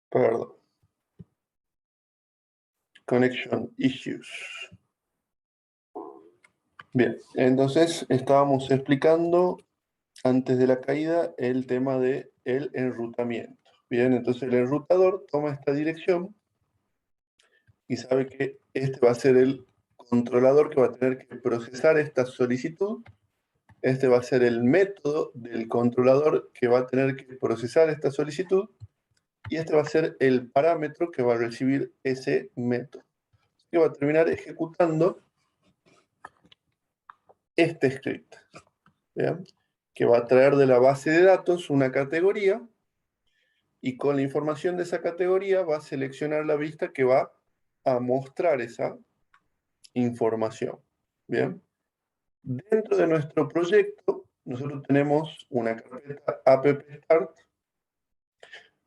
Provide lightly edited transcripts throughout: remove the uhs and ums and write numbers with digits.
Perdón. Connection issues. Bien, entonces estábamos explicando antes de la caída el tema del enrutamiento. Bien, entonces el enrutador toma esta dirección y sabe que este va a ser el controlador que va a tener que procesar esta solicitud. Este va a ser el método del controlador que va a tener que procesar esta solicitud. Y este va a ser el parámetro que va a recibir ese método. Que va a terminar ejecutando este script. ¿Bien? Que va a traer de la base de datos una categoría y con la información de esa categoría va a seleccionar la vista que va a mostrar esa información. Bien. Dentro de nuestro proyecto, nosotros tenemos una carpeta app-start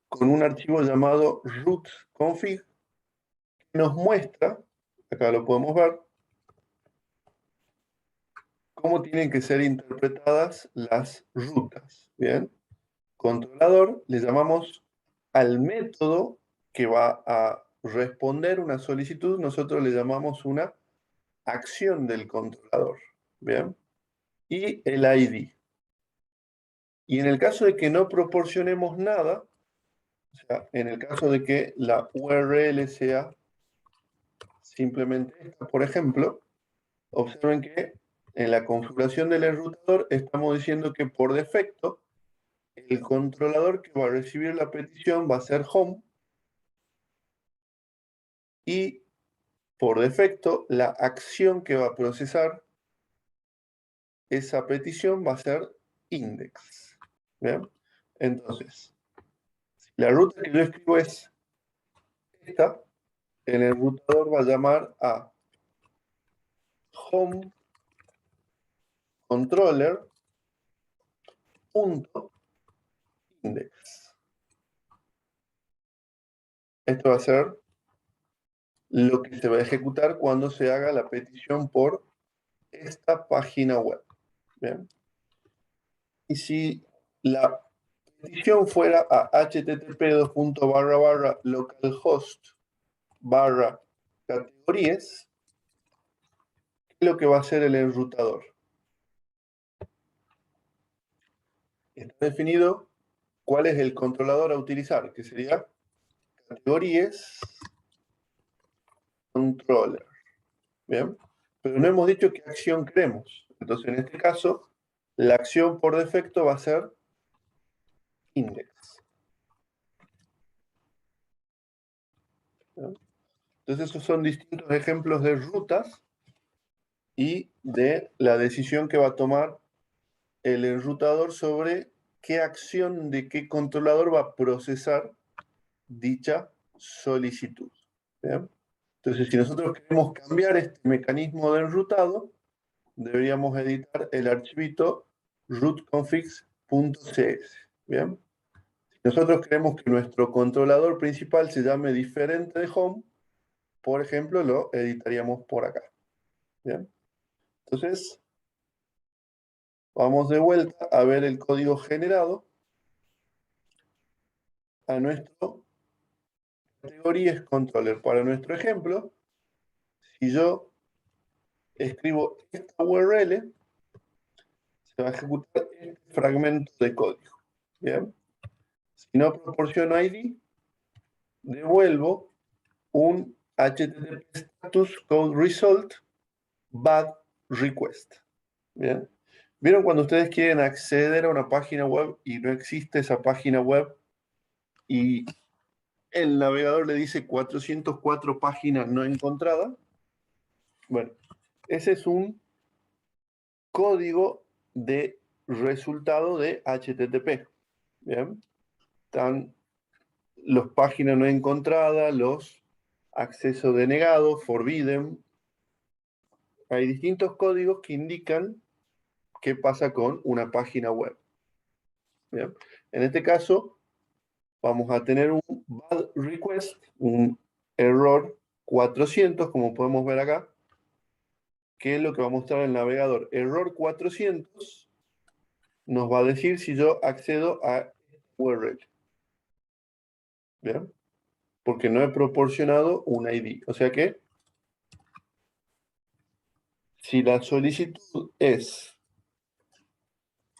con un archivo llamado root.config que nos muestra, acá lo podemos ver, cómo tienen que ser interpretadas las rutas. Bien. Controlador le llamamos al método que va a responder una solicitud, nosotros le llamamos una acción del controlador. Bien. Y el ID. Y en el caso de que no proporcionemos nada, o sea, en el caso de que la URL sea simplemente esta, por ejemplo, observen que en la configuración del enrutador estamos diciendo que por defecto el controlador que va a recibir la petición va a ser home y por defecto la acción que va a procesar esa petición va a ser index. ¿Bien? Entonces, la ruta que yo escribo es esta, el enrutador va a llamar a home controller punto index. Esto va a ser lo que se va a ejecutar cuando se haga la petición por esta página web. ¿Bien? Y si la petición fuera a http://localhost/categorías, ¿qué es lo que va a hacer el enrutador? Está definido cuál es el controlador a utilizar, que sería categorías controller. ¿Bien? Pero no hemos dicho qué acción queremos. Entonces, en este caso, la acción por defecto va a ser index. ¿Bien? Entonces, esos son distintos ejemplos de rutas y de la decisión que va a tomar el enrutador sobre qué acción de qué controlador va a procesar dicha solicitud. ¿Bien? Entonces, si nosotros queremos cambiar este mecanismo de enrutado, deberíamos editar el archivito rootconfigs.cs. ¿Bien? Si nosotros queremos que nuestro controlador principal se llame diferente de home, por ejemplo, lo editaríamos por acá. ¿Bien? Entonces, vamos de vuelta a ver el código generado a nuestro categorías controller. Para nuestro ejemplo, si yo escribo esta URL, se va a ejecutar este fragmento de código. ¿Bien? Si no proporciono ID, devuelvo un HTTP status code result bad request. ¿Bien? ¿Vieron cuando ustedes quieren acceder a una página web y no existe esa página web y el navegador le dice 404 páginas no encontradas? Bueno, ese es un código de resultado de HTTP. ¿Bien? Están las páginas no encontradas, los accesos denegados, forbidden. Hay distintos códigos que indican qué pasa con una página web. ¿Bien? En este caso, vamos a tener un bad request, un error 400, como podemos ver acá, que es lo que va a mostrar el navegador. Error 400 nos va a decir si yo accedo a URL. ¿Bien? porque no he proporcionado un ID. O sea que, si la solicitud es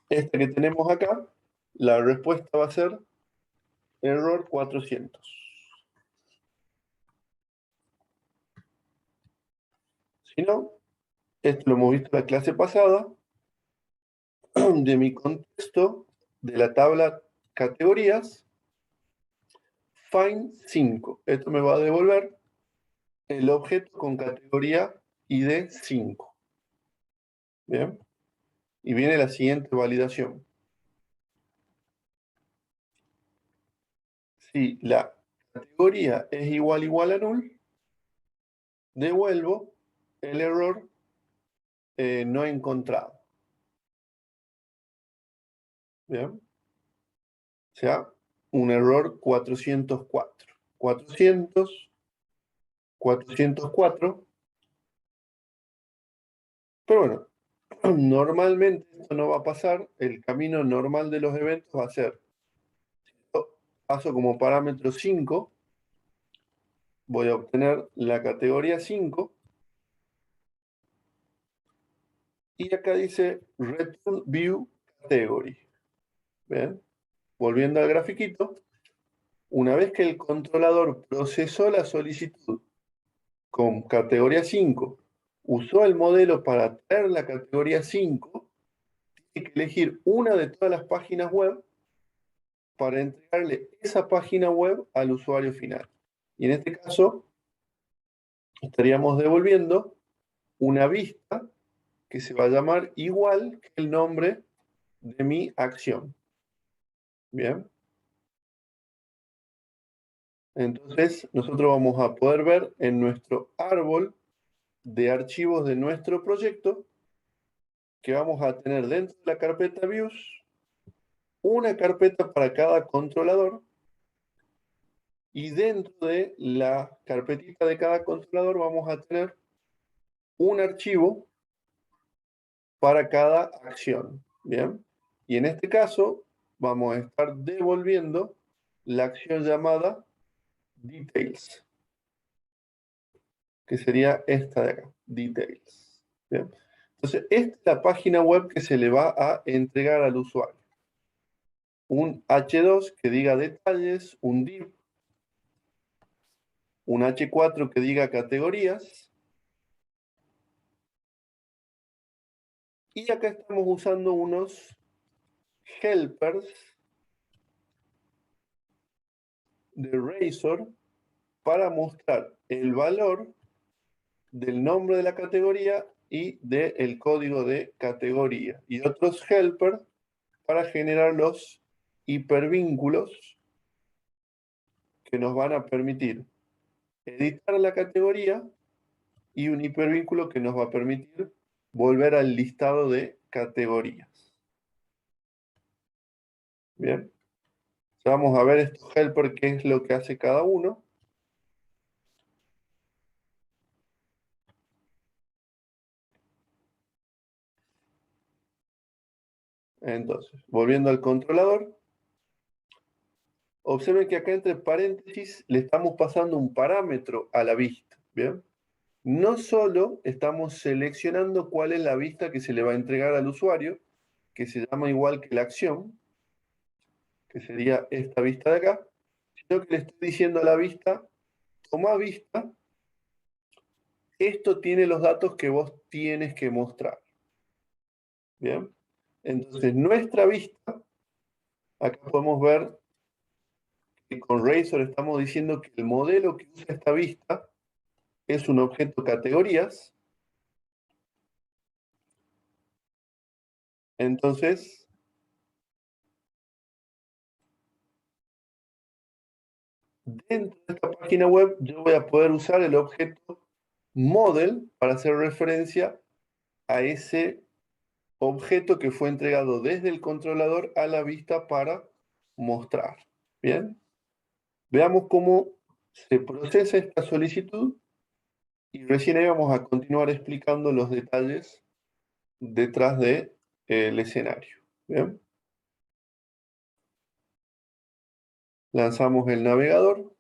esta que tenemos acá, la respuesta va a ser error 400. Si no, esto lo hemos visto en la clase pasada, de mi contexto de la tabla categorías, find 5. Esto me va a devolver el objeto con categoría ID 5. Bien. Y viene la siguiente validación. Si la categoría es igual a null, devuelvo el error no encontrado. Bien. O sea, un error 404. 400, 404. Pero bueno, normalmente esto no va a pasar. El camino normal de los eventos va a ser, paso como parámetro 5, voy a obtener la categoría 5, y acá dice return view category. ¿Ven? Volviendo al grafiquito, una vez que el controlador procesó la solicitud con categoría 5, usó el modelo para traer la categoría 5, tiene que elegir una de todas las páginas web para entregarle esa página web al usuario final. Y en este caso, estaríamos devolviendo una vista que se va a llamar igual que el nombre de mi acción. Bien. Entonces, nosotros vamos a poder ver en nuestro árbol de archivos de nuestro proyecto que vamos a tener dentro de la carpeta views una carpeta para cada controlador, y dentro de la carpetita de cada controlador vamos a tener un archivo para cada acción. Bien. Y en este caso vamos a estar devolviendo la acción llamada details, que sería esta de acá, details. Bien. Entonces, esta es la página web que se le va a entregar al usuario. Un H2 que diga detalles, un div, un H4 que diga categorías, y acá estamos usando unos helpers de Razor para mostrar el valor del nombre de la categoría y del código de categoría, y otros helpers para generar los hipervínculos que nos van a permitir editar la categoría, y un hipervínculo que nos va a permitir volver al listado de categorías. Bien. Vamos a ver estos helpers, qué es lo que hace cada uno. Entonces, volviendo al controlador, observen que acá entre paréntesis le estamos pasando un parámetro a la vista. Bien. No solo estamos seleccionando cuál es la vista que se le va a entregar al usuario, que se llama igual que la acción, que sería esta vista de acá, sino que le estoy diciendo a la vista, toma vista, esto tiene los datos que vos tienes que mostrar. Bien. Entonces, nuestra vista, acá podemos ver que con Razor estamos diciendo que el modelo que usa esta vista es un objeto categorías. Entonces, dentro de esta página web yo voy a poder usar el objeto model para hacer referencia a ese objeto que fue entregado desde el controlador a la vista para mostrar. Bien. Veamos cómo se procesa esta solicitud, y recién ahí vamos a continuar explicando los detalles detrás del escenario. Bien. Lanzamos el navegador.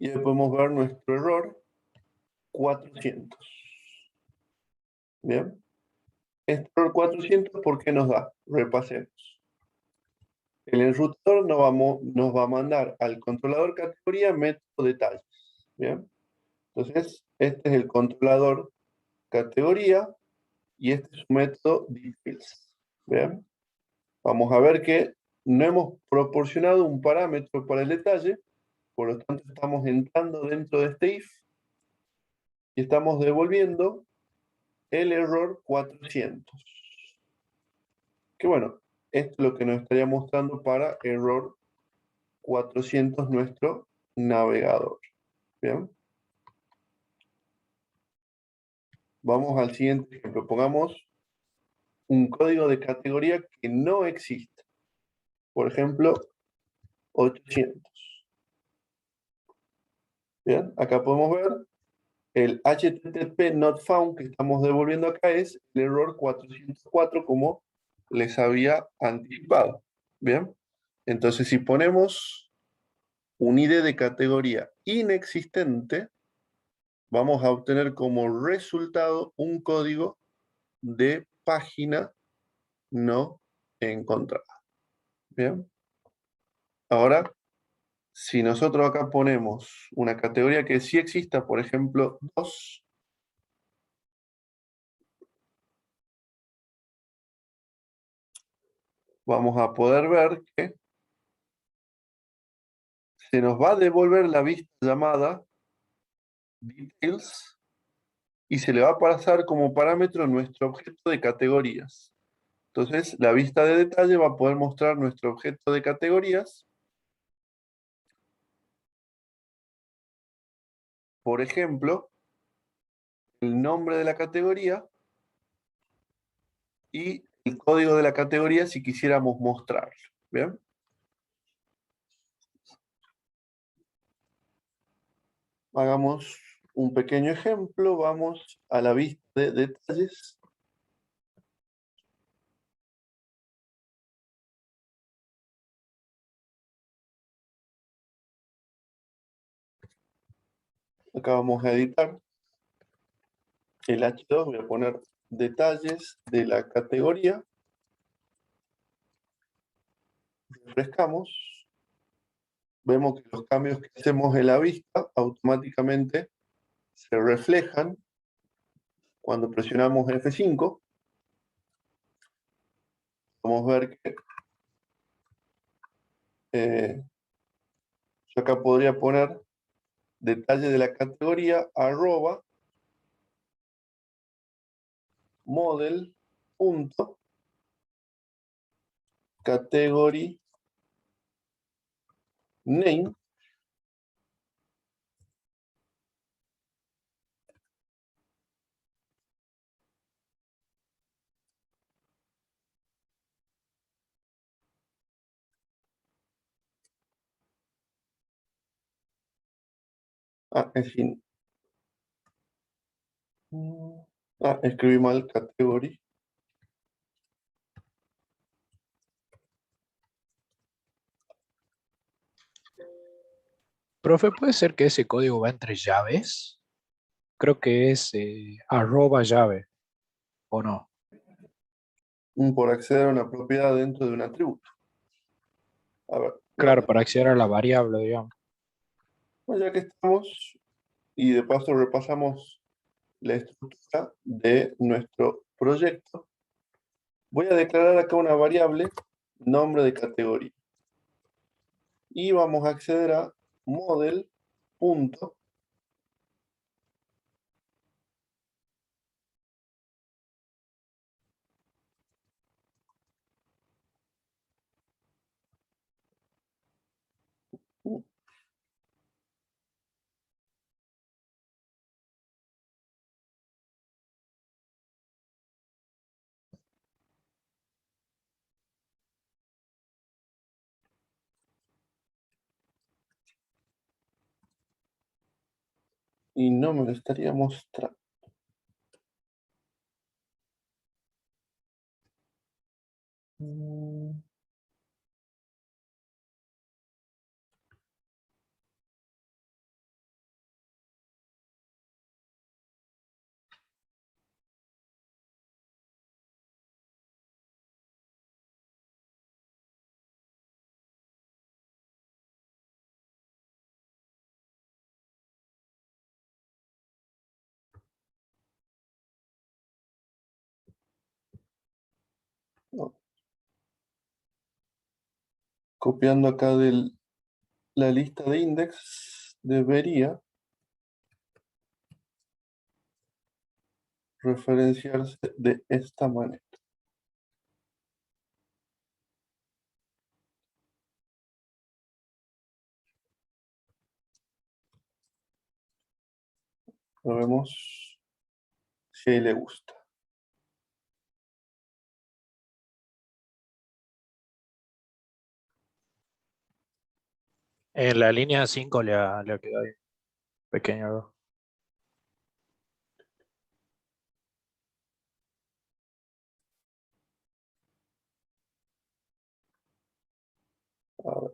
Y ahí podemos ver nuestro error 400. Bien. Este error 400, ¿por qué nos da? Repasemos. El enrutador nos va a mandar al controlador categoría método detalles. Bien. Entonces, este es el controlador categoría y este es su método details. Bien. Vamos a ver que no hemos proporcionado un parámetro para el detalle, por lo tanto estamos entrando dentro de este if y estamos devolviendo el error 400. Que bueno, esto es lo que nos estaría mostrando para error 400 nuestro navegador. Bien. Vamos al siguiente ejemplo. Pongamos un código de categoría que no existe. Por ejemplo, 800. Bien, acá podemos ver el HTTP not found que estamos devolviendo acá es el error 404 como les había anticipado. Bien, entonces si ponemos un ID de categoría inexistente, vamos a obtener como resultado un código de página no encontrada. Bien, ahora si nosotros acá ponemos una categoría que sí exista, por ejemplo, 2, vamos a poder ver que se nos va a devolver la vista llamada details y se le va a pasar como parámetro nuestro objeto de categorías. Entonces, la vista de detalle va a poder mostrar nuestro objeto de categorías. Por ejemplo, el nombre de la categoría y el código de la categoría si quisiéramos mostrarlo. ¿Bien? Hagamos un pequeño ejemplo. Vamos a la vista de detalles. Acá vamos a editar el H2. Voy a poner detalles de la categoría. Refrescamos. Vemos que los cambios que hacemos en la vista automáticamente se reflejan cuando presionamos F5. Vamos a ver que yo acá podría poner detalle de la categoría arroba model punto category name. En fin. Escribí mal category. Profe, ¿puede ser que ese código va entre llaves? Creo que es arroba llave, ¿o no? Por acceder a una propiedad dentro de un atributo. A ver, Claro, para acceder a la variable, digamos. bueno, ya que estamos y de paso repasamos la estructura de nuestro proyecto, voy a declarar acá una variable nombre de categoría y vamos a acceder a model punto y no me lo estaría mostrando. Copiando acá de la lista de index, debería referenciarse de esta manera. Lo vemos si ahí le gusta. En la línea 5 le ha quedado ahí pequeño error. A ver.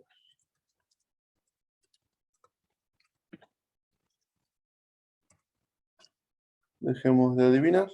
Dejemos de adivinar.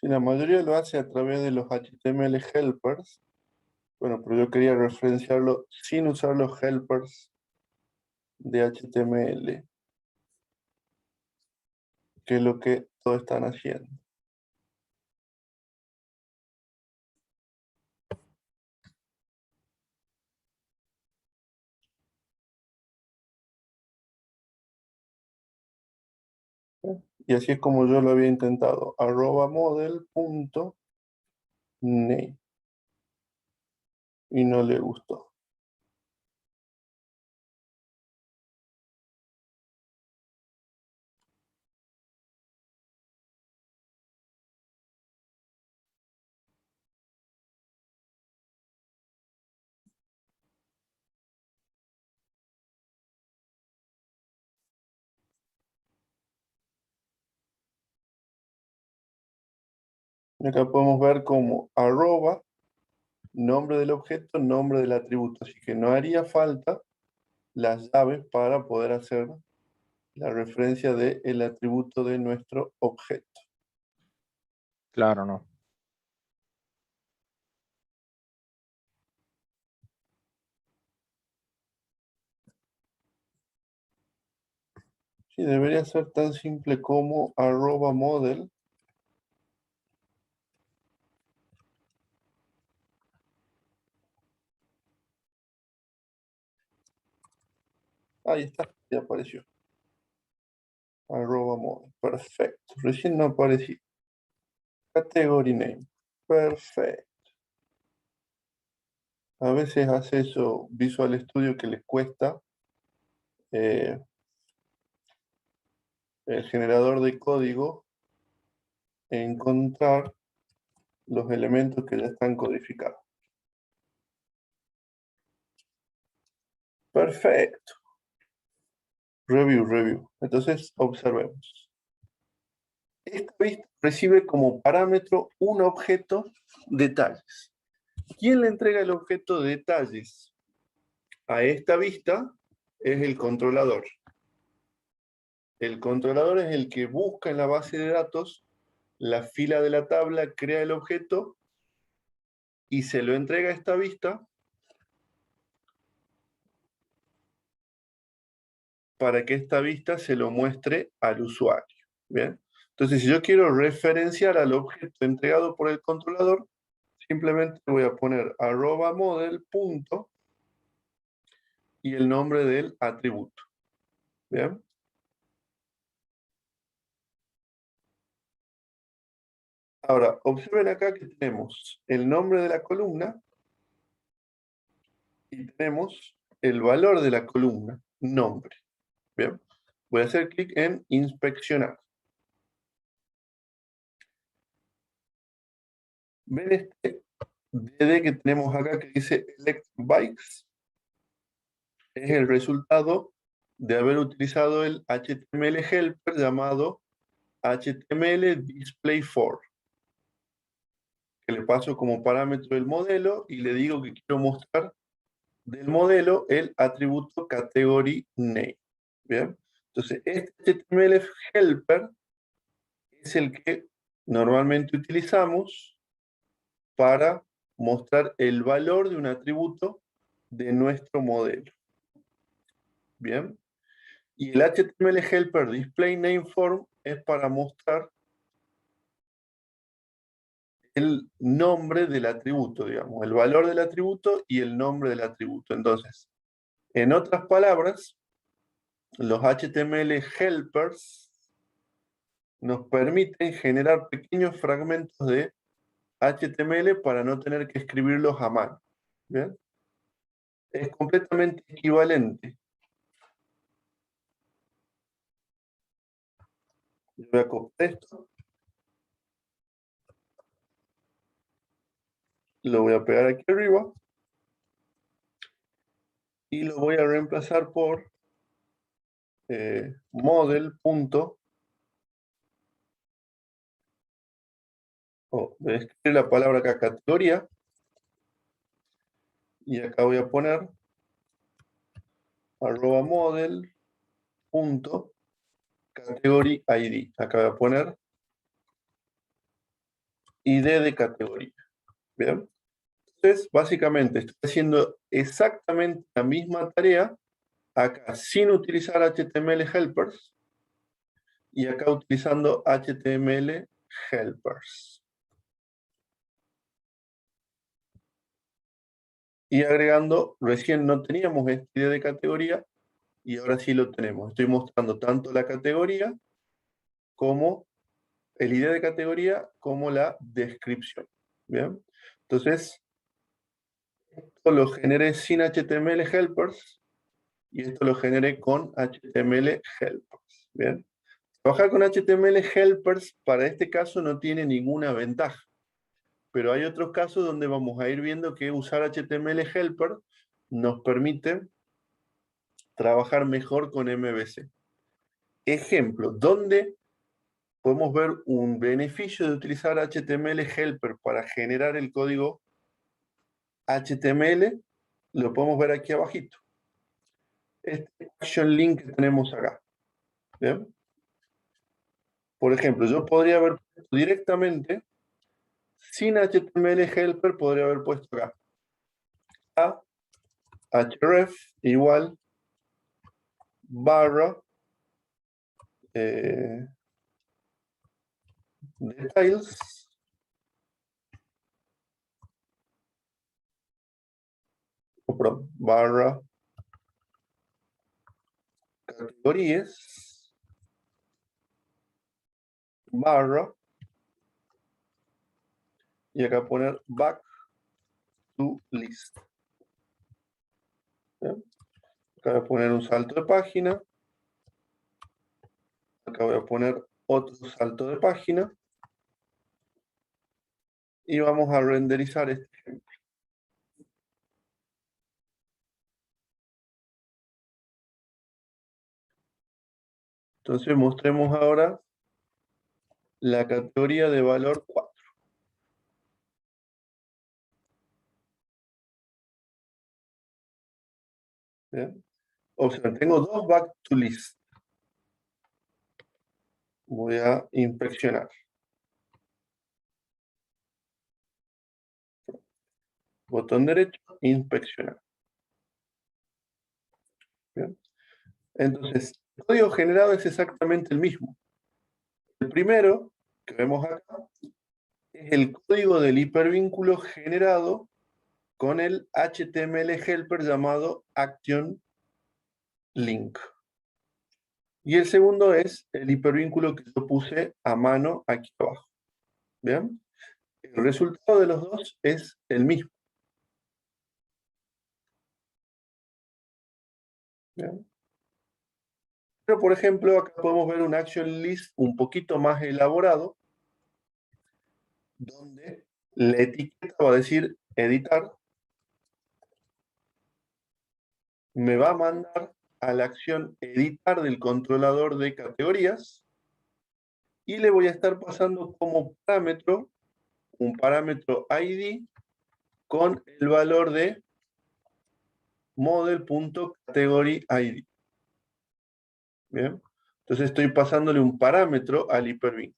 Si la mayoría lo hace a través de los HTML helpers, bueno, pero yo quería referenciarlo sin usar los helpers de HTML, que es lo que todos están haciendo. Y así es como yo lo había intentado, @model.name, y no le gustó. Y acá podemos ver como arroba, nombre del objeto, nombre del atributo, así que no haría falta las llaves para poder hacer la referencia del atributo de nuestro objeto. Claro, no. Sí, debería ser tan simple como @model. Ahí está, ya apareció. @model. Perfecto. Recién no aparecía. Category name. Perfecto. A veces hace eso Visual Studio que les cuesta. El generador de código encontrar los elementos que ya están codificados. Perfecto. Review. Entonces, observemos. Esta vista recibe como parámetro un objeto detalles. ¿Quién le entrega el objeto detalles a esta vista? Es el controlador. El controlador es el que busca en la base de datos la fila de la tabla, crea el objeto y se lo entrega a esta vista para que esta vista se lo muestre al usuario. ¿Bien? Entonces, si yo quiero referenciar al objeto entregado por el controlador, simplemente voy a poner @model. Y el nombre del atributo. ¿Bien? Ahora, observen acá que tenemos el nombre de la columna y tenemos el valor de la columna, nombre. Bien, voy a hacer clic en inspeccionar. ¿Ven este DD que tenemos acá que dice Electric Bikes es el resultado de haber utilizado el HTML helper llamado HTML display for, que le paso como parámetro el modelo y le digo que quiero mostrar del modelo el atributo category name. Bien, entonces este HTML helper es el que normalmente utilizamos para mostrar el valor de un atributo de nuestro modelo. Bien, y el HTML helper display name form es para mostrar el nombre del atributo, digamos, el valor del atributo y el nombre del atributo. Entonces, en otras palabras, los HTML helpers nos permiten generar pequeños fragmentos de HTML para no tener que escribirlos a mano. ¿Bien? Es completamente equivalente. Yo voy a copiar esto, lo voy a pegar aquí arriba y lo voy a reemplazar por model. Voy a escribir la palabra acá, categoría, y acá voy a poner @model.category ID. Acá voy a poner ID de categoría. ¿Bien? Entonces, básicamente, estoy haciendo exactamente la misma tarea acá sin utilizar HTML helpers y acá utilizando HTML helpers. Y agregando, recién no teníamos este ID de categoría y ahora sí lo tenemos. Estoy mostrando tanto la categoría como el ID de categoría como la descripción. ¿Bien? Entonces, esto lo generé sin HTML helpers y esto lo generé con HTML helpers. ¿Bien? Trabajar con HTML helpers para este caso no tiene ninguna ventaja, pero hay otros casos donde vamos a ir viendo que usar HTML helper nos permite trabajar mejor con MVC. Ejemplo, ¿dónde podemos ver un beneficio de utilizar HTML helper para generar el código HTML? Lo podemos ver aquí abajito. Este action link que tenemos acá. ¿Bien? Por ejemplo, yo podría haber puesto directamente, sin HTML helper, podría haber puesto acá a href igual barra details barra categorías barra y acá poner back to list. ¿Bien? Acá voy a poner un salto de página. Acá voy a poner otro salto de página. Y vamos a renderizar este ejemplo. Entonces mostremos ahora la categoría de valor 4. ¿Bien? Observen, tengo dos back to list. Voy a inspeccionar. Botón derecho, inspeccionar. ¿Bien? Entonces, el código generado es exactamente el mismo. El primero que vemos acá es el código del hipervínculo generado con el HTML helper llamado action link. Y el segundo es el hipervínculo que yo puse a mano aquí abajo. ¿Bien? El resultado de los dos es el mismo. ¿Bien? Pero, por ejemplo, acá podemos ver un action list un poquito más elaborado, donde La etiqueta va a decir editar. Me va a mandar a la acción editar del controlador de categorías y le voy a estar pasando como parámetro un parámetro ID con el valor de model.categoryID. Bien, entonces estoy pasándole un parámetro al hipervínculo.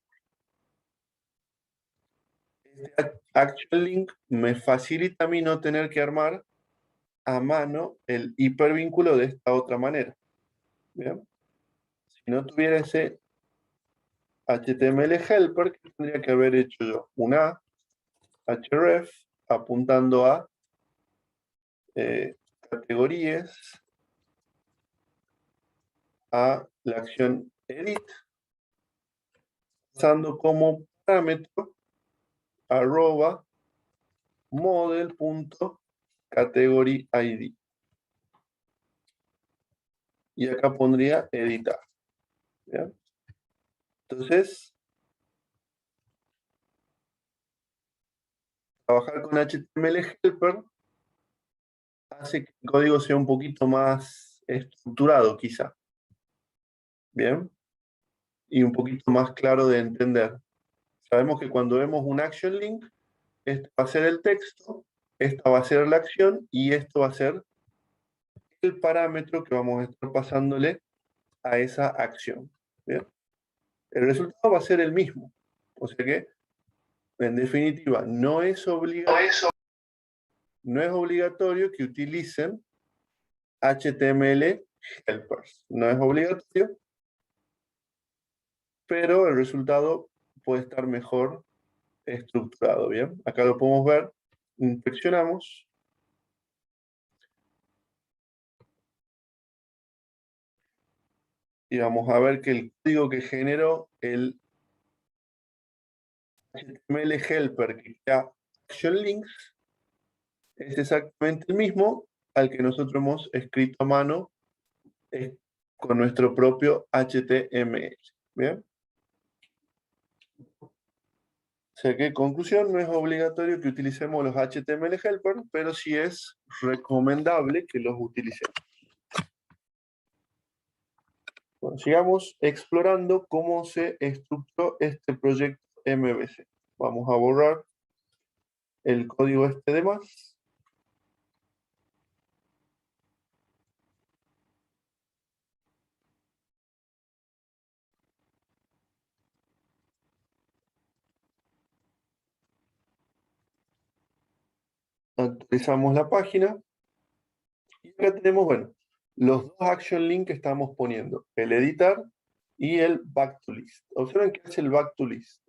Este action link me facilita a mí no tener que armar a mano el hipervínculo de esta otra manera. Bien, si no tuviera ese HTML helper, ¿qué tendría que haber hecho yo? Una href apuntando a categorías, a la acción edit, pasando como parámetro arroba model.categoryID. Y acá pondría editar. ¿Bien? Entonces, trabajar con HTML helper hace que el código sea un poquito más estructurado, quizá. Bien. Y un poquito más claro de entender. Sabemos que cuando vemos un action link, este va a ser el texto, esta va a ser la acción y esto va a ser el parámetro que vamos a estar pasándole a esa acción. ¿Bien? El resultado va a ser el mismo. O sea que, en definitiva, no es obligatorio que utilicen HTML helpers. No es obligatorio, pero el resultado puede estar mejor estructurado. Bien, acá lo podemos ver. Inspeccionamos. Y vamos a ver que el código que generó el HTML helper que crea action links es exactamente el mismo al que nosotros hemos escrito a mano con nuestro propio HTML. ¿Bien? O sea que, conclusión, no es obligatorio que utilicemos los HTML helper, pero sí es recomendable que los utilicemos. Bueno, sigamos explorando cómo se estructuró este proyecto MVC. Vamos a borrar el código este de más. Actualizamos la página. Y acá tenemos, bueno, los dos action link que estamos poniendo, el editar y el back to list. Observen que hace el back to list.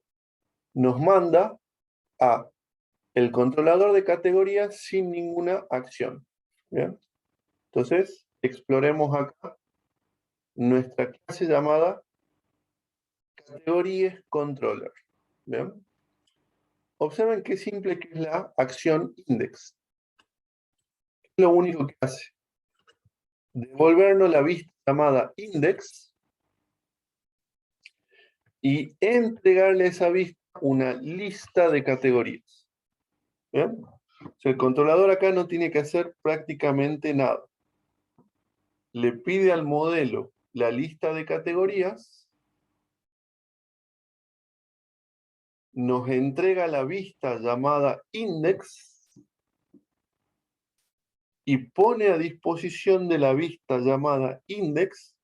Nos manda a el controlador de categorías sin ninguna acción. ¿Bien? Entonces, exploremos acá nuestra clase llamada categories controller. ¿Bien? Observen qué simple que es la acción index. Es lo único que hace. Devolvernos la vista llamada index y entregarle a esa vista una lista de categorías. ¿Bien? O sea, el controlador acá no tiene que hacer prácticamente nada. Le pide al modelo la lista de categorías, nos entrega la vista llamada index y pone a disposición de la vista llamada index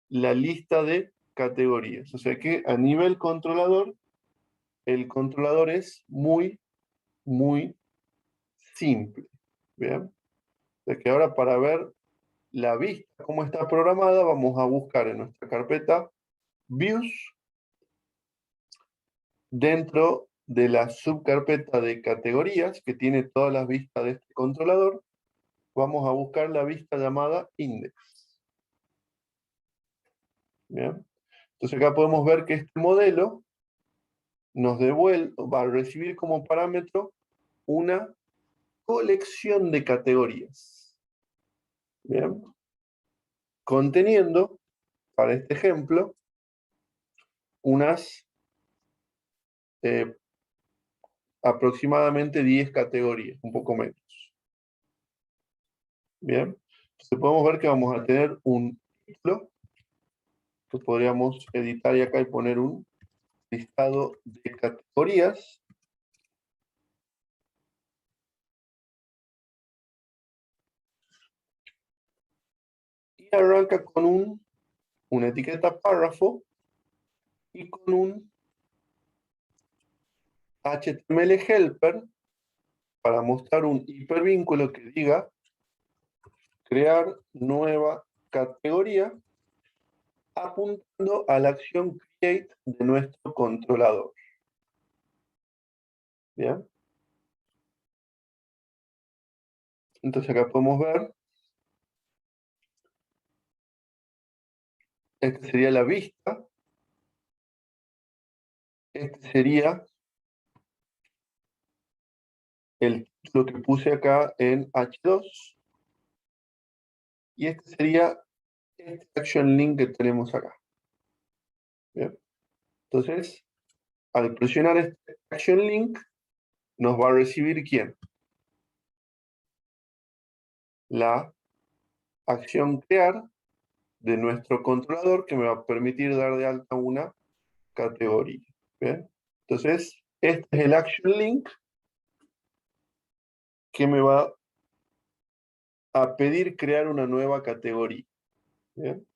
la lista de categorías. O sea que a nivel controlador, el controlador es muy, muy simple. ¿Bien? O sea que ahora para ver la vista, cómo está programada, vamos a buscar en nuestra carpeta Views, dentro de la subcarpeta de categorías, que tiene todas las vistas de este controlador, vamos a buscar la vista llamada Index. ¿Bien? Entonces acá podemos ver que este modelo nos devuelve, va a recibir como parámetro una colección de categorías. ¿Bien? Conteniendo, para este ejemplo, unas aproximadamente 10 categorías, un poco menos. Bien, entonces podemos ver que vamos a tener un título que podríamos editar y acá y poner un listado de categorías. Y arranca con una etiqueta párrafo y con un HTML helper para mostrar un hipervínculo que diga crear nueva categoría apuntando a la acción create de nuestro controlador. ¿Bien? Entonces acá podemos ver, esta sería la vista, este sería el título que puse acá en H2 y este sería este action link que tenemos acá. ¿Bien? Entonces, al presionar este action link, nos va a recibir ¿quién? La acción crear de nuestro controlador que me va a permitir dar de alta una categoría. ¿Bien? Entonces, este es el action link que me va a pedir crear una nueva categoría. ¿Bien?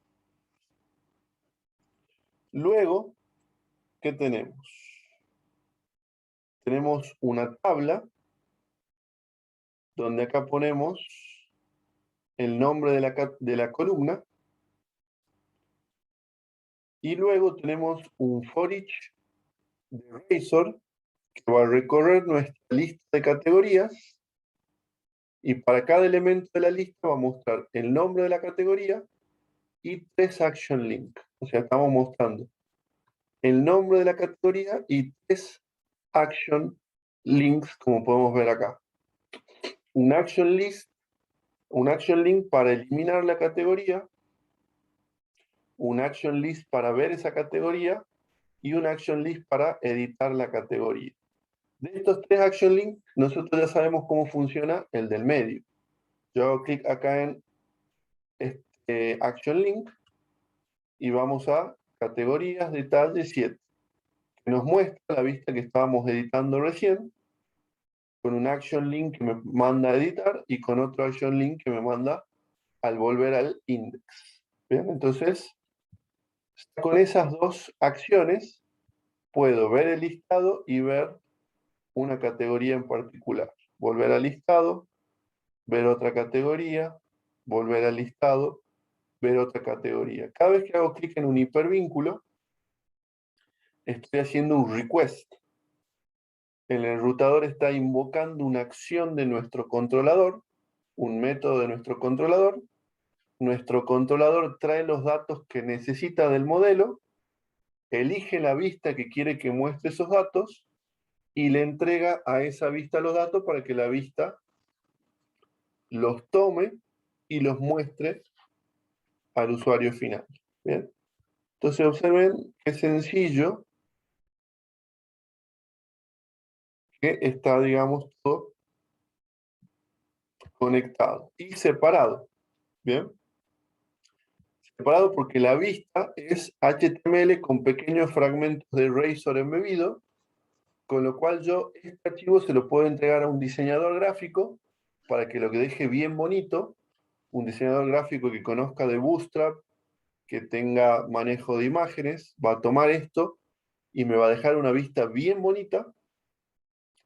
Luego, ¿qué tenemos? Tenemos una tabla donde acá ponemos el nombre de la columna y luego tenemos un for each de Razor que va a recorrer nuestra lista de categorías y para cada elemento de la lista va a mostrar el nombre de la categoría y 3 action links. O sea, estamos mostrando el nombre de la categoría y 3 action links, como podemos ver acá. Un action link para eliminar la categoría, un action list para ver esa categoría y un action list para editar la categoría. De estos 3 action links, nosotros ya sabemos cómo funciona el del medio. Yo hago clic acá en este action link y vamos a categorías, detalle 7, que nos muestra la vista que estábamos editando recién, con un action link que me manda a editar y con otro action link que me manda al volver al index. Bien, entonces, con esas dos acciones puedo ver el listado y ver una categoría en particular. Volver al listado, ver otra categoría, volver al listado, ver otra categoría. Cada vez que hago clic en un hipervínculo, estoy haciendo un request. El enrutador está invocando una acción de nuestro controlador, un método de nuestro controlador. Nuestro controlador trae los datos que necesita del modelo, elige la vista que quiere que muestre esos datos y le entrega a esa vista los datos para que la vista los tome y los muestre al usuario final. ¿Bien? Entonces observen qué sencillo que está, digamos, todo conectado y separado. ¿Bien? Separado porque la vista es HTML con pequeños fragmentos de Razor embebido, con lo cual yo este archivo se lo puedo entregar a un diseñador gráfico para que lo que deje bien bonito, un diseñador gráfico que conozca de Bootstrap, que tenga manejo de imágenes, va a tomar esto y me va a dejar una vista bien bonita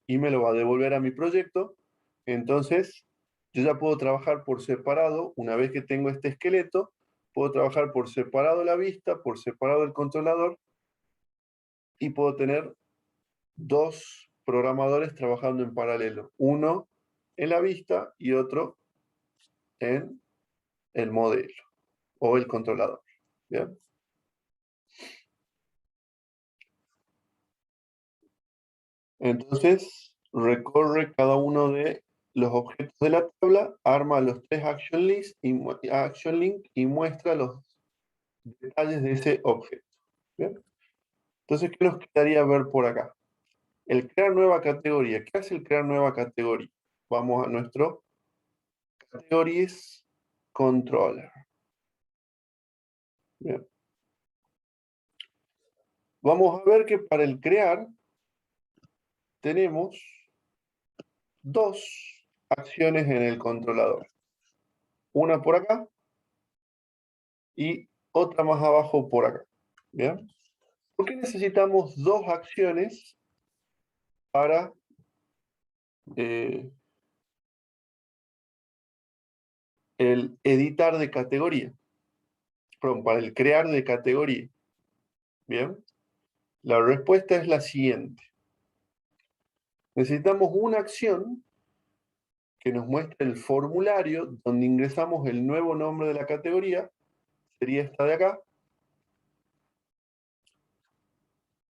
y me lo va a devolver a mi proyecto. Entonces, yo ya puedo trabajar por separado, una vez que tengo este esqueleto, puedo trabajar por separado la vista, por separado el controlador y puedo tener 2 programadores trabajando en paralelo. Uno en la vista y otro en el modelo o el controlador. ¿Bien? Entonces, recorre cada uno de los objetos de la tabla, arma los 3 action link y muestra los detalles de ese objeto. ¿Bien? Entonces, ¿qué nos quedaría ver por acá? El crear nueva categoría. ¿Qué hace el crear nueva categoría? Vamos a nuestro Categories Controller. Bien. Vamos a ver que para el crear tenemos dos acciones en el controlador. Una por acá y otra más abajo por acá. ¿Bien? ¿Por qué necesitamos dos acciones para el editar de categoría? Perdón, para el crear de categoría. ¿Bien? La respuesta es la siguiente. Necesitamos una acción que nos muestre el formulario donde ingresamos el nuevo nombre de la categoría. Sería esta de acá.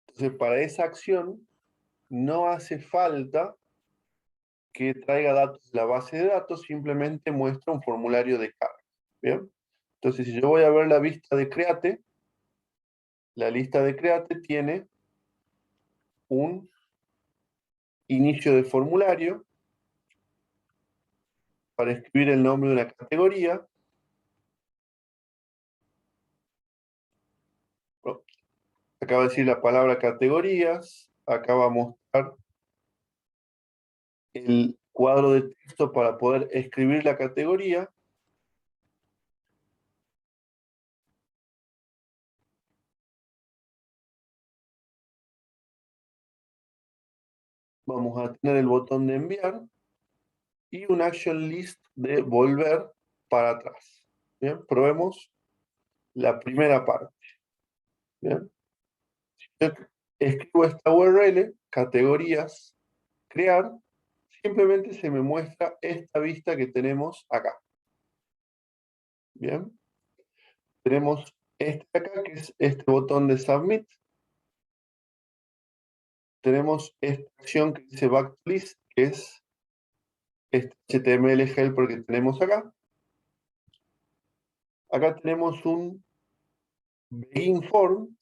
Entonces, para esa acción no hace falta que traiga datos de la base de datos, simplemente muestra un formulario de carga. ¿Bien? Entonces, si yo voy a ver la vista de Create, la lista de Create tiene un inicio de formulario para escribir el nombre de una categoría. Acaba de decir la palabra categorías, acá va a mostrar el cuadro de texto para poder escribir la categoría. Vamos a tener el botón de enviar y un action list de volver para atrás. Bien, probemos la primera parte. Bien, si yo escribo esta URL, categorías, crear, simplemente se me muestra esta vista que tenemos acá. Bien, tenemos este acá, que es este botón de submit. Tenemos esta acción que dice backlist, que es este HTML helper que tenemos acá. Acá tenemos un begin form,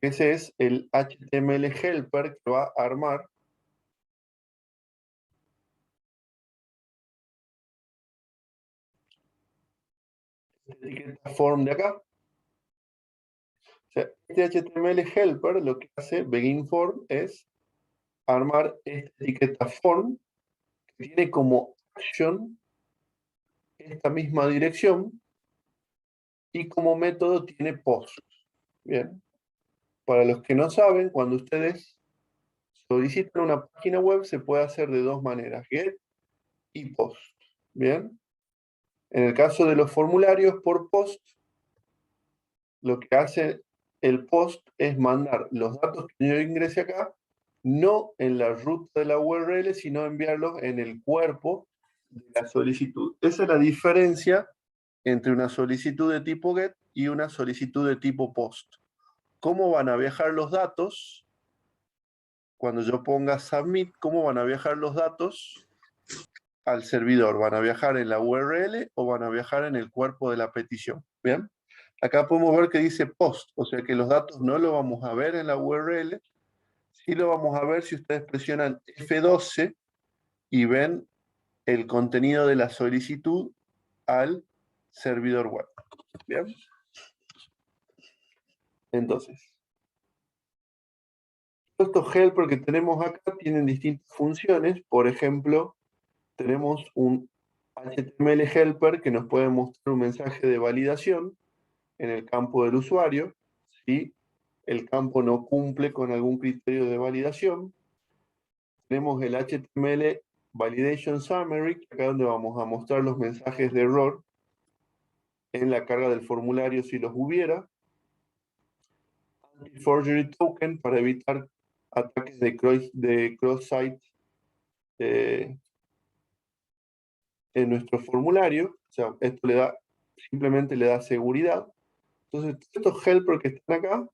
que ese es el HTML helper que va a armar esta etiqueta form de acá. O sea, este HTML helper lo que hace begin form es armar esta etiqueta form que tiene como action esta misma dirección y como método tiene post. Bien. Para los que no saben, cuando ustedes solicitan una página web se puede hacer de dos maneras, get y post. Bien. En el caso de los formularios por post, lo que hace el post es mandar los datos que yo ingrese acá, no en la ruta de la URL, sino enviarlos en el cuerpo de la solicitud. Esa es la diferencia entre una solicitud de tipo GET y una solicitud de tipo POST. ¿Cómo van a viajar los datos? Cuando yo ponga submit, ¿cómo van a viajar los datos al servidor? ¿Van a viajar en la URL o van a viajar en el cuerpo de la petición? ¿Bien? Acá podemos ver que dice post, o sea que los datos no los vamos a ver en la URL, sí lo vamos a ver si ustedes presionan F12 y ven el contenido de la solicitud al servidor web. ¿Bien? Entonces, estos helpers que tenemos acá tienen distintas funciones. Por ejemplo, tenemos un HTML helper que nos puede mostrar un mensaje de validación en el campo del usuario, si el campo no cumple con algún criterio de validación. Tenemos el HTML Validation Summary, acá donde vamos a mostrar los mensajes de error en la carga del formulario si los hubiera. Anti-Forgery Token para evitar ataques de cross-site en nuestro formulario. O sea, esto simplemente le da seguridad. Entonces, estos helpers que están acá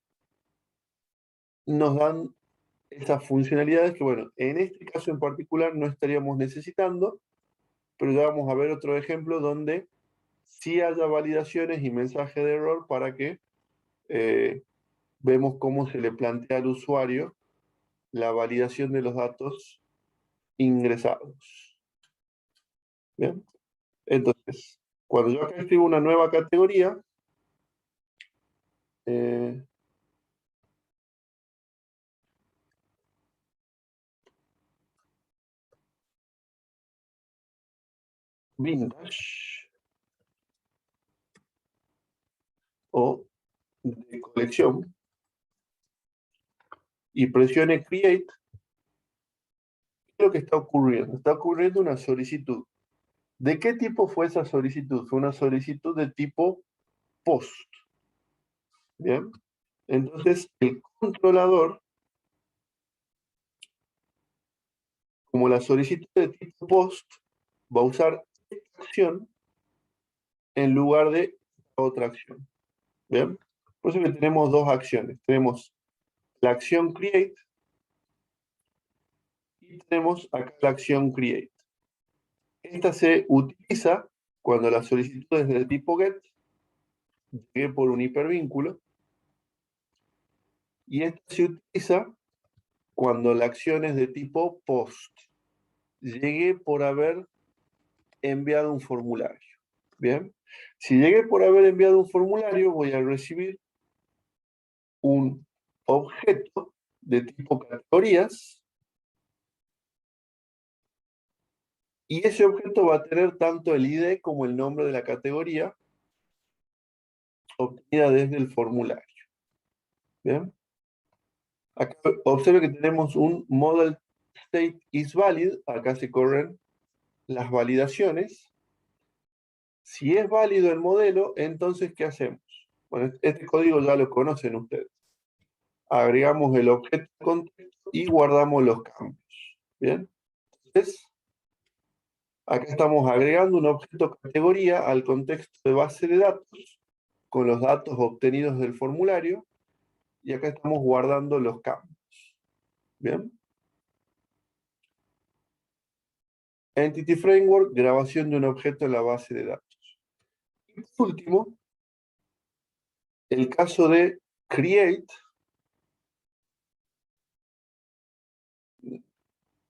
nos dan esas funcionalidades que, bueno, en este caso en particular no estaríamos necesitando, pero ya vamos a ver otro ejemplo donde sí haya validaciones y mensaje de error para que vemos cómo se le plantea al usuario la validación de los datos ingresados. ¿Bien? Entonces, cuando yo acá escribo una nueva categoría, vintage o de colección, y presione create, ¿qué es lo que está ocurriendo? Está ocurriendo una solicitud. ¿De qué tipo fue esa solicitud? Fue una solicitud de tipo post. ¿Bien? Entonces, el controlador, como la solicitud de tipo post, va a usar esta acción en lugar de otra acción. ¿Bien? Por eso que tenemos dos acciones. Tenemos la acción create y tenemos acá la acción create. Esta se utiliza cuando la solicitud es del tipo get, llegue por un hipervínculo, y esta se utiliza cuando la acción es de tipo post, llegué por haber enviado un formulario. Bien, si llegué por haber enviado un formulario, voy a recibir un objeto de tipo categorías, y ese objeto va a tener tanto el ID como el nombre de la categoría obtenida desde el formulario. Bien, acá observe que tenemos un model state is valid, acá se corren las validaciones. Si es válido el modelo, entonces, ¿qué hacemos? Bueno, este código ya lo conocen ustedes. Agregamos el objeto de contexto y guardamos los cambios. ¿Bien? Entonces, acá estamos agregando un objeto categoría al contexto de base de datos con los datos obtenidos del formulario, y acá estamos guardando los cambios. ¿Bien? Entity Framework, grabación de un objeto en la base de datos. Y por último, el caso de create.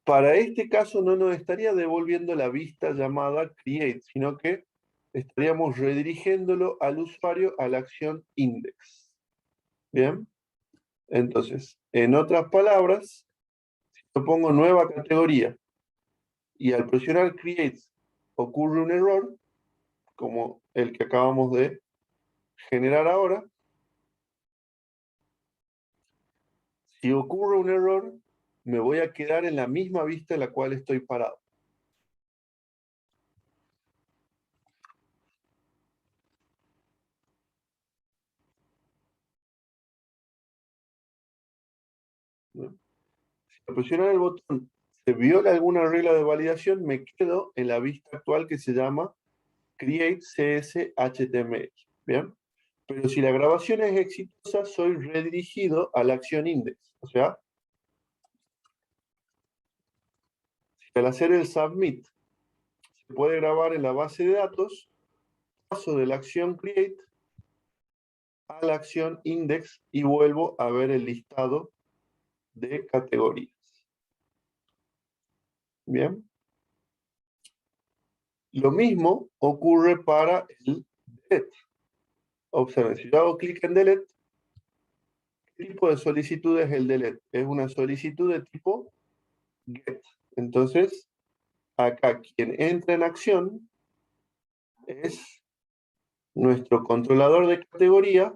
Para este caso no nos estaría devolviendo la vista llamada create, sino que estaríamos redirigiéndolo al usuario a la acción index. ¿Bien? Entonces, en otras palabras, si yo pongo nueva categoría y al presionar create ocurre un error, como el que acabamos de generar ahora, si ocurre un error, me voy a quedar en la misma vista en la cual estoy parado. ¿No? Si al presionar el botón se viola alguna regla de validación, me quedo en la vista actual que se llama Create CS HTML. ¿Bien? Pero si la grabación es exitosa, soy redirigido a la acción index. O sea, si al hacer el submit se puede grabar en la base de datos, paso de la acción create a la acción index y vuelvo a ver el listado de categorías. Bien. Lo mismo ocurre para el delete. Observen, si yo hago clic en delete, ¿qué tipo de solicitud es el delete? Es una solicitud de tipo get. Entonces, acá quien entra en acción es nuestro controlador de categoría,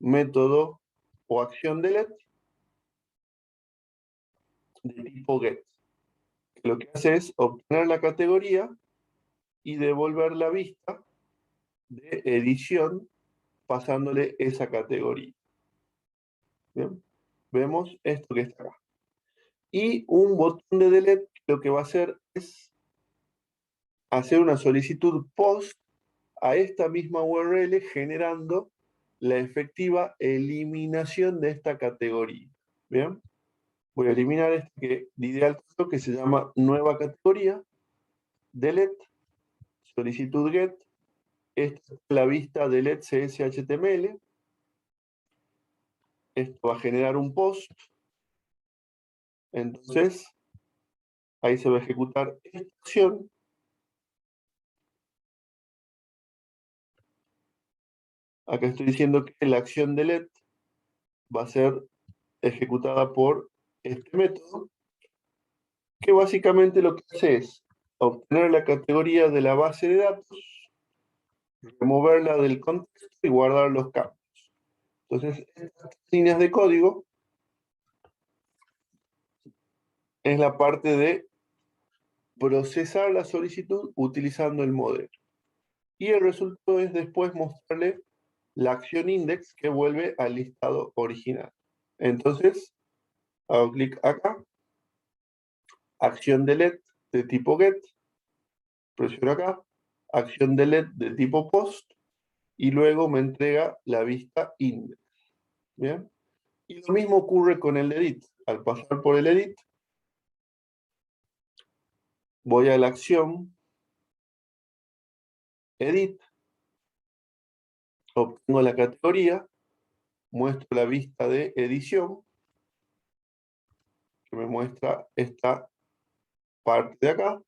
método o acción delete de tipo get. Lo que hace es obtener la categoría y devolver la vista de edición pasándole esa categoría. ¿Bien? Vemos esto que está acá. Y un botón de delete lo que va a hacer es hacer una solicitud post a esta misma URL generando la efectiva eliminación de esta categoría. ¿Bien? Voy a eliminar este que di de alto que se llama nueva categoría, delete, solicitud get, esta es la vista delete CS HTML, esto va a generar un post. Entonces, ahí se va a ejecutar esta acción. Acá estoy diciendo que la acción de let va a ser ejecutada por este método, que básicamente lo que hace es obtener la categoría de la base de datos, removerla del contexto y guardar los campos. Entonces, estas líneas de código es la parte de procesar la solicitud utilizando el modelo. Y el resultado es después mostrarle la acción index que vuelve al listado original. Entonces, hago clic acá, acción delete de tipo get, presiono acá, acción delete de tipo post, y luego me entrega la vista index. ¿Bien? Y lo mismo ocurre con el edit. Al pasar por el edit, voy a la acción edit, obtengo la categoría, muestro la vista de edición, que me muestra esta parte de acá.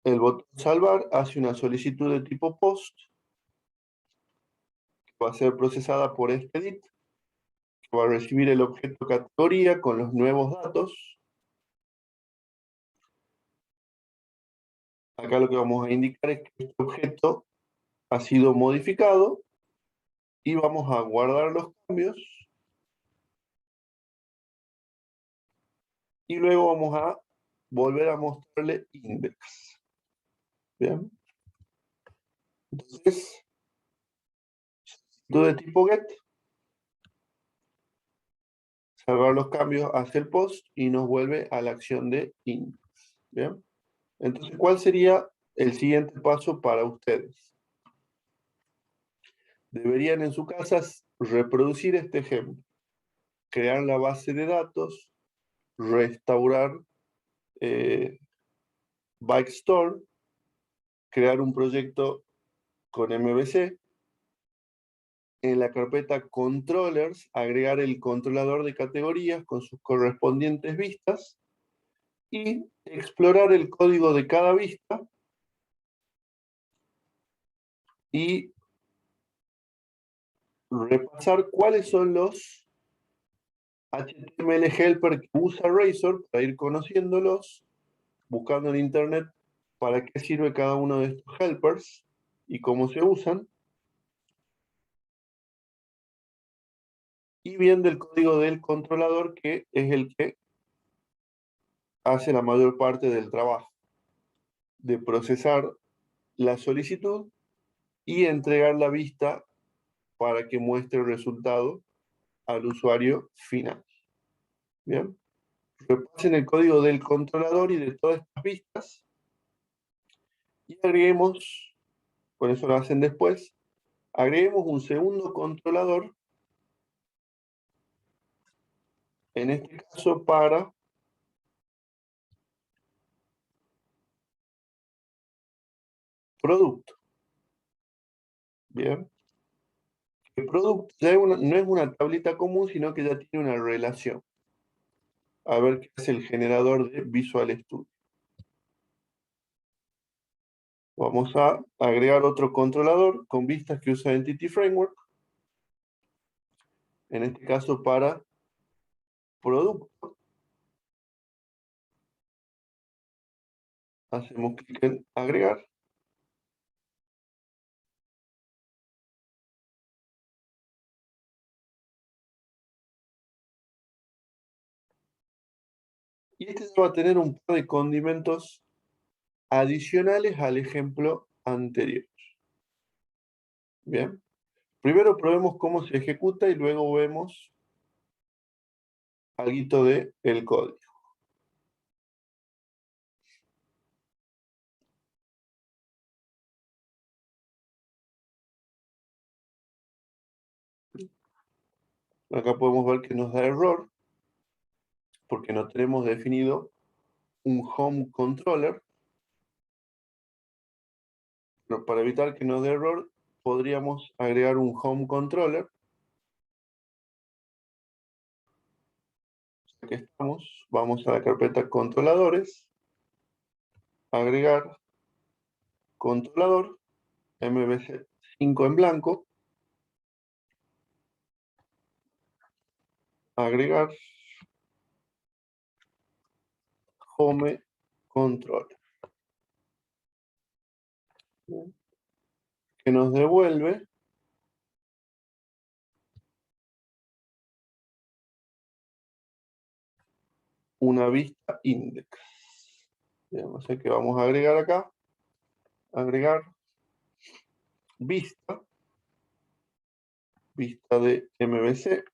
El botón salvar hace una solicitud de tipo post, que va a ser procesada por este edit, que va a recibir el objeto categoría con los nuevos datos. Acá lo que vamos a indicar es que este objeto ha sido modificado y vamos a guardar los cambios. Y luego vamos a volver a mostrarle index. Bien. Entonces, de tipo get, salvar los cambios hacia el post y nos vuelve a la acción de index. Bien. Entonces, ¿cuál sería el siguiente paso para ustedes? Deberían en su casa reproducir este ejemplo, crear la base de datos, restaurar Bike Store, crear un proyecto con MVC, en la carpeta controllers agregar el controlador de categorías con sus correspondientes vistas y explorar el código de cada vista y repasar cuáles son los HTML helper que usa Razor para ir conociéndolos, buscando en internet para qué sirve cada uno de estos helpers y cómo se usan, y viendo el código del controlador, que es el que hace la mayor parte del trabajo de procesar la solicitud y entregar la vista para que muestre el resultado al usuario final. Bien, repasen el código del controlador y de todas estas vistas y agreguemos, por eso lo hacen después, agreguemos un segundo controlador, en este caso para producto. Bien, el producto ya no es una tablita común, sino que ya tiene una relación. A ver qué es el generador de Visual Studio. Vamos a agregar otro controlador con vistas que usa Entity Framework, en este caso para producto. Hacemos clic en agregar. Y este va a tener un par de condimentos adicionales al ejemplo anterior. Bien. Primero probemos cómo se ejecuta y luego vemos algo de el código. Acá podemos ver que nos da error porque no tenemos definido un home controller. Pero para evitar que nos dé error, podríamos agregar un home controller. Aquí estamos, vamos a la carpeta controladores, agregar controlador, MVC5 en blanco, agregar home controller, que nos devuelve una vista index. Bien, o sea que vamos a agregar acá, agregar vista de MVC.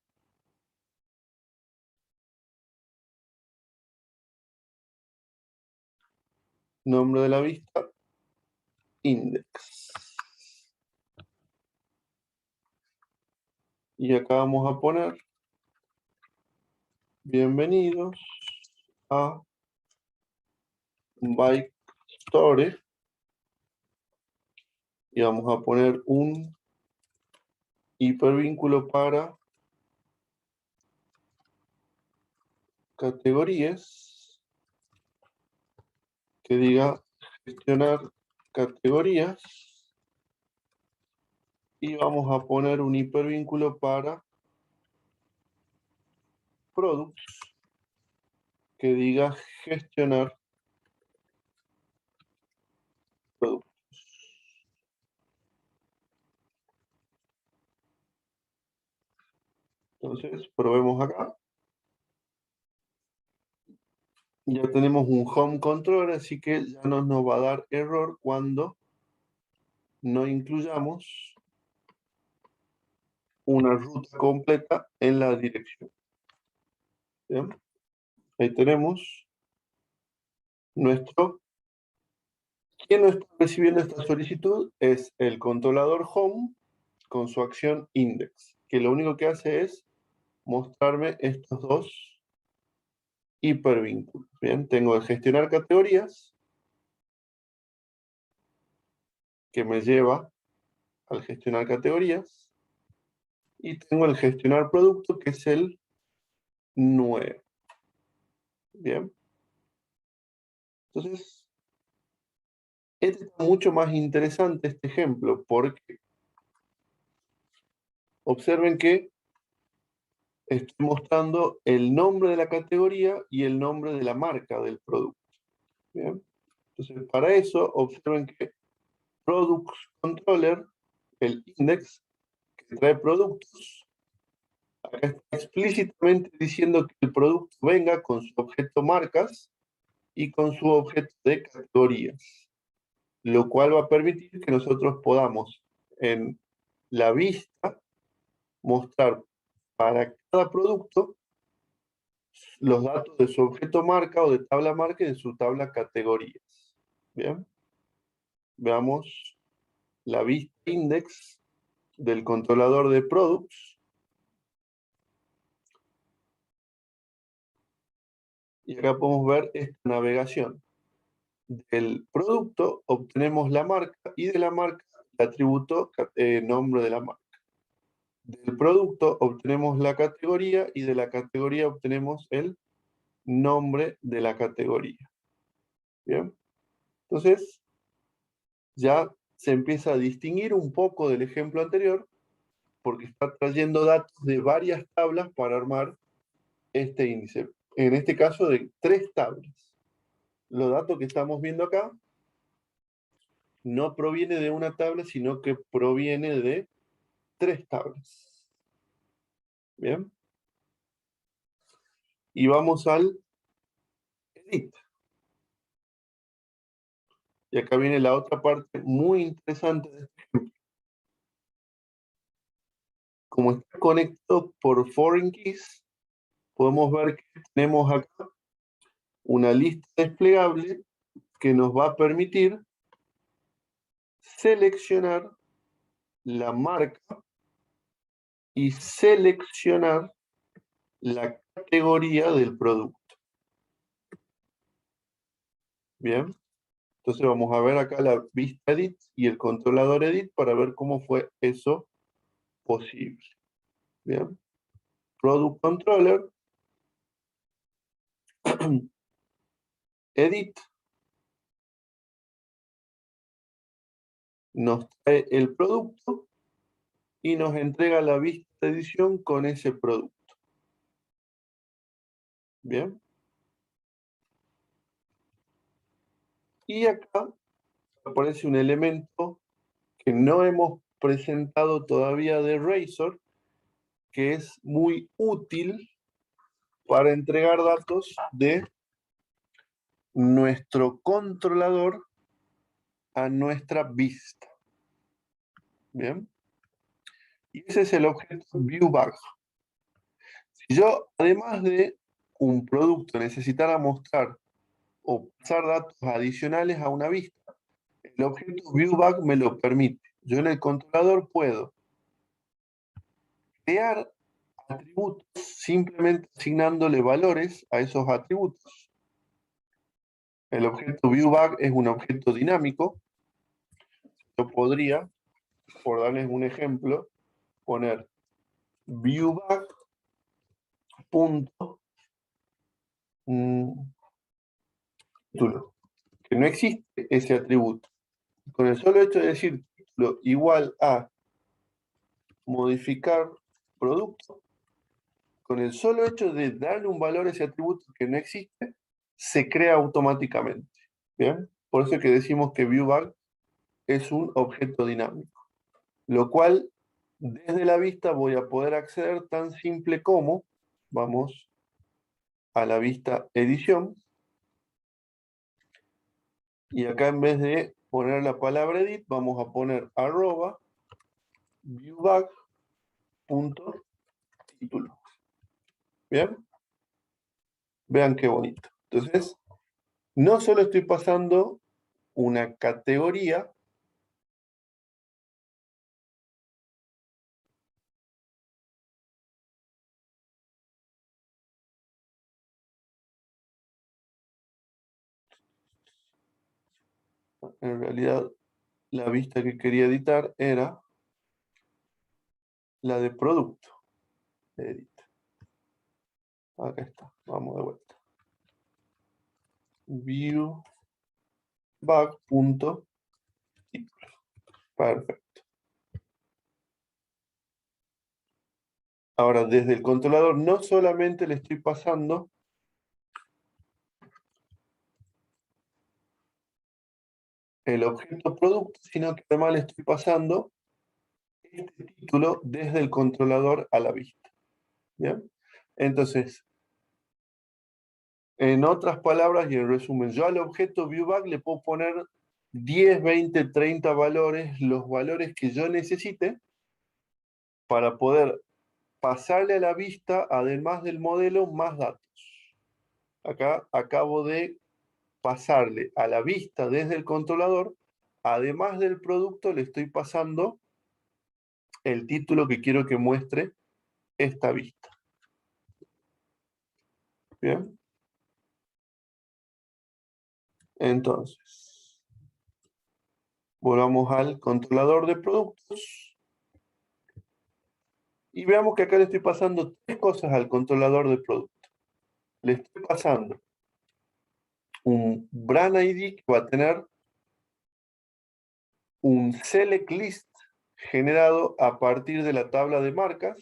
Nombre de la vista, index. Y acá vamos a poner bienvenidos a Bike Store. Y vamos a poner un hipervínculo para categorías que diga gestionar categorías. Y vamos a poner un hipervínculo para products que diga gestionar productos. Entonces, probemos acá. Ya tenemos un home controller, así que ya no nos va a dar error cuando no incluyamos una ruta completa en la dirección. ¿Bien? Ahí tenemos nuestro. ¿Quién nos está recibiendo esta solicitud? Es el controlador home con su acción index, que lo único que hace es mostrarme estos dos hipervínculos. Bien, tengo el gestionar categorías, que me lleva al gestionar categorías, y tengo el gestionar producto, que es el 9. Bien. Entonces, este es mucho más interesante este ejemplo, porque observen que estoy mostrando el nombre de la categoría y el nombre de la marca del producto. Bien. Entonces, para eso, observen que Products Controller, el index que trae productos, acá está explícitamente diciendo que el producto venga con su objeto marcas y con su objeto de categorías, lo cual va a permitir que nosotros podamos en la vista mostrar para cada producto los datos de su objeto marca o de tabla marca y de su tabla categorías. Bien, veamos la vista index del controlador de products. Y acá podemos ver esta navegación. Del producto obtenemos la marca y de la marca el atributo nombre de la marca. Del producto obtenemos la categoría y de la categoría obtenemos el nombre de la categoría. Bien. Entonces, ya se empieza a distinguir un poco del ejemplo anterior porque está trayendo datos de varias tablas para armar este índice. En este caso de 3 tablas. Los datos que estamos viendo acá no proviene de una tabla, sino que proviene de 3 tablas. Bien. Y vamos al edit. Y acá viene la otra parte muy interesante de este ejemplo. Como está conectado por foreign keys, podemos ver que tenemos acá una lista desplegable que nos va a permitir seleccionar la marca y seleccionar la categoría del producto. Bien. Entonces vamos a ver acá la vista edit y el controlador edit para ver cómo fue eso posible. Bien. Product controller, edit, nos trae el producto y nos entrega la vista de edición con ese producto. Bien. Y acá aparece un elemento que no hemos presentado todavía de Razor, que es muy útil para entregar datos de nuestro controlador a nuestra vista. Bien. Y ese es el objeto ViewBag. Si yo, además de un producto, necesitara mostrar o pasar datos adicionales a una vista, el objeto ViewBag me lo permite. Yo en el controlador puedo crear atributos simplemente asignándole valores a esos atributos. El objeto ViewBag es un objeto dinámico. Yo podría, por darles un ejemplo, poner ViewBag punto título, que no existe ese atributo. Con el solo hecho de decir título igual a modificar producto, con el solo hecho de darle un valor a ese atributo que no existe, se crea automáticamente. ¿Bien? Por eso es que decimos que ViewBag es un objeto dinámico, lo cual desde la vista voy a poder acceder tan simple como, vamos a la vista edición, y acá en vez de poner la palabra edit, vamos a poner arroba viewBag.título. ¿Bien? Vean qué bonito. Entonces, no solo estoy pasando una categoría, en realidad la vista que quería editar era la de producto. Edit. Acá está, vamos de vuelta. ViewBag.título. Perfecto. Ahora, desde el controlador no solamente le estoy pasando el objeto producto, sino que además le estoy pasando este título desde el controlador a la vista. ¿Bien? Entonces, en otras palabras y en resumen, yo al objeto ViewBag le puedo poner 10, 20, 30 valores, los valores que yo necesite para poder pasarle a la vista, además del modelo, más datos. Acá acabo de pasarle a la vista desde el controlador, además del producto, le estoy pasando el título que quiero que muestre esta vista. Bien. Entonces, volvamos al controlador de productos y veamos que acá le estoy pasando tres cosas al controlador de productos. Le estoy pasando un brand ID que va a tener un select list generado a partir de la tabla de marcas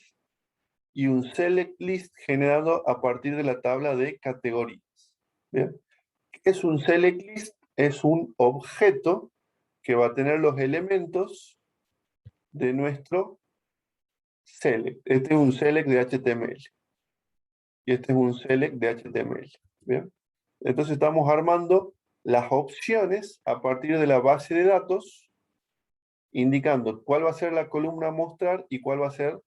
y un select list generado a partir de la tabla de categorías. ¿Bien? ¿Qué es un select list? Es un objeto que va a tener los elementos de nuestro select. Este es un select de HTML y este es un select de HTML. ¿Bien? Entonces estamos armando las opciones a partir de la base de datos, indicando cuál va a ser la columna a mostrar y cuál va a ser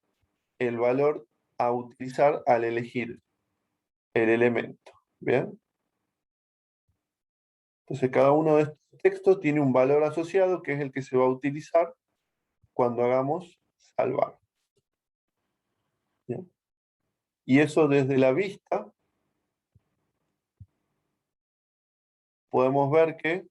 el valor a utilizar al elegir el elemento. ¿Bien? Entonces cada uno de estos textos tiene un valor asociado que es el que se va a utilizar cuando hagamos salvar. ¿Bien? Y eso desde la vista podemos ver que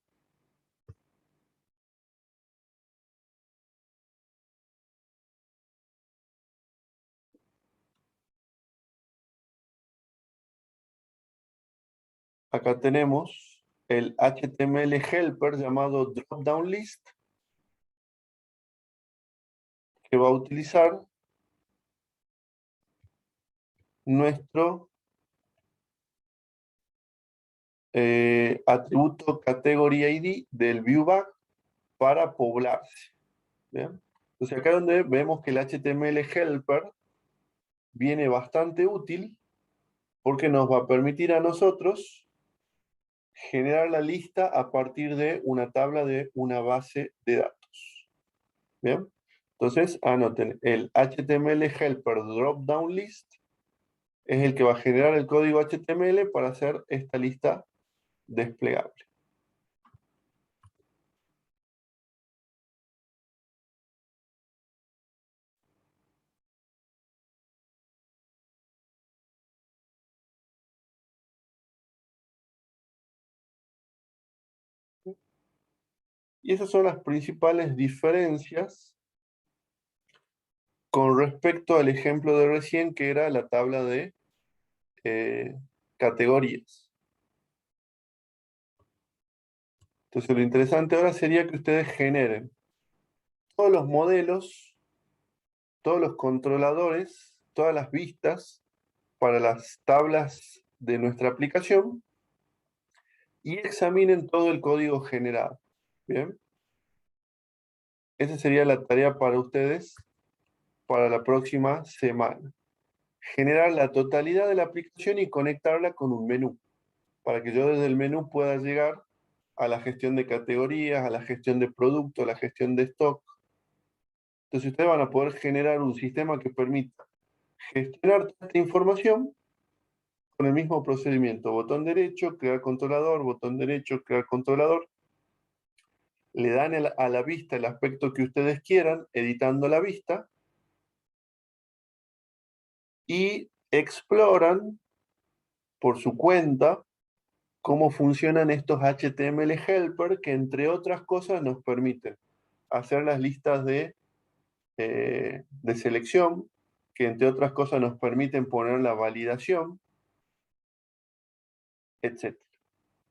acá tenemos el HTML helper llamado dropDownList, que va a utilizar nuestro atributo category ID del viewBag para poblarse. ¿Bien? Entonces acá es donde vemos que el HTML helper viene bastante útil porque nos va a permitir a nosotros generar la lista a partir de una tabla de una base de datos. ¿Bien? Entonces anoten, el HTML helper dropdown list es el que va a generar el código HTML para hacer esta lista desplegable. Y esas son las principales diferencias con respecto al ejemplo de recién, que era la tabla de categorías. Entonces lo interesante ahora sería que ustedes generen todos los modelos, todos los controladores, todas las vistas para las tablas de nuestra aplicación y examinen todo el código generado. ¿Bien? Esa sería la tarea para ustedes para la próxima semana. Generar la totalidad de la aplicación y conectarla con un menú, para que yo desde el menú pueda llegar a la gestión de categorías, a la gestión de productos, a la gestión de stock. Entonces ustedes van a poder generar un sistema que permita gestionar toda esta información con el mismo procedimiento. Botón derecho, crear controlador, botón derecho, crear controlador. Le dan a la vista el aspecto que ustedes quieran, editando la vista, y exploran por su cuenta cómo funcionan estos HTML helper que, entre otras cosas, nos permiten hacer las listas de selección, que entre otras cosas nos permiten poner la validación, etc.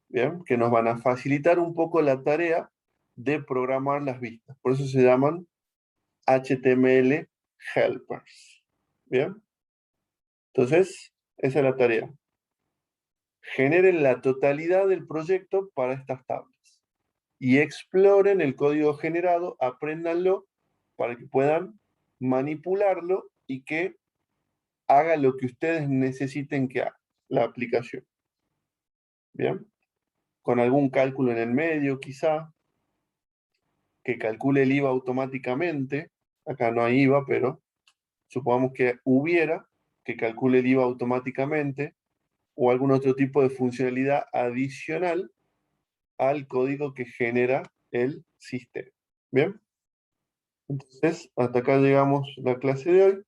¿Bien? Que nos van a facilitar un poco la tarea de programar las vistas. Por eso se llaman HTML helpers. ¿Bien? Entonces, esa es la tarea. Generen la totalidad del proyecto para estas tablas y exploren el código generado, apréndanlo para que puedan manipularlo y que haga lo que ustedes necesiten que haga la aplicación. ¿Bien? Con algún cálculo en el medio, quizá, que calcule el IVA automáticamente. Acá no hay IVA, pero supongamos que hubiera que calcule el IVA automáticamente o algún otro tipo de funcionalidad adicional al código que genera el sistema. ¿Bien? Entonces, hasta acá llegamos la clase de hoy.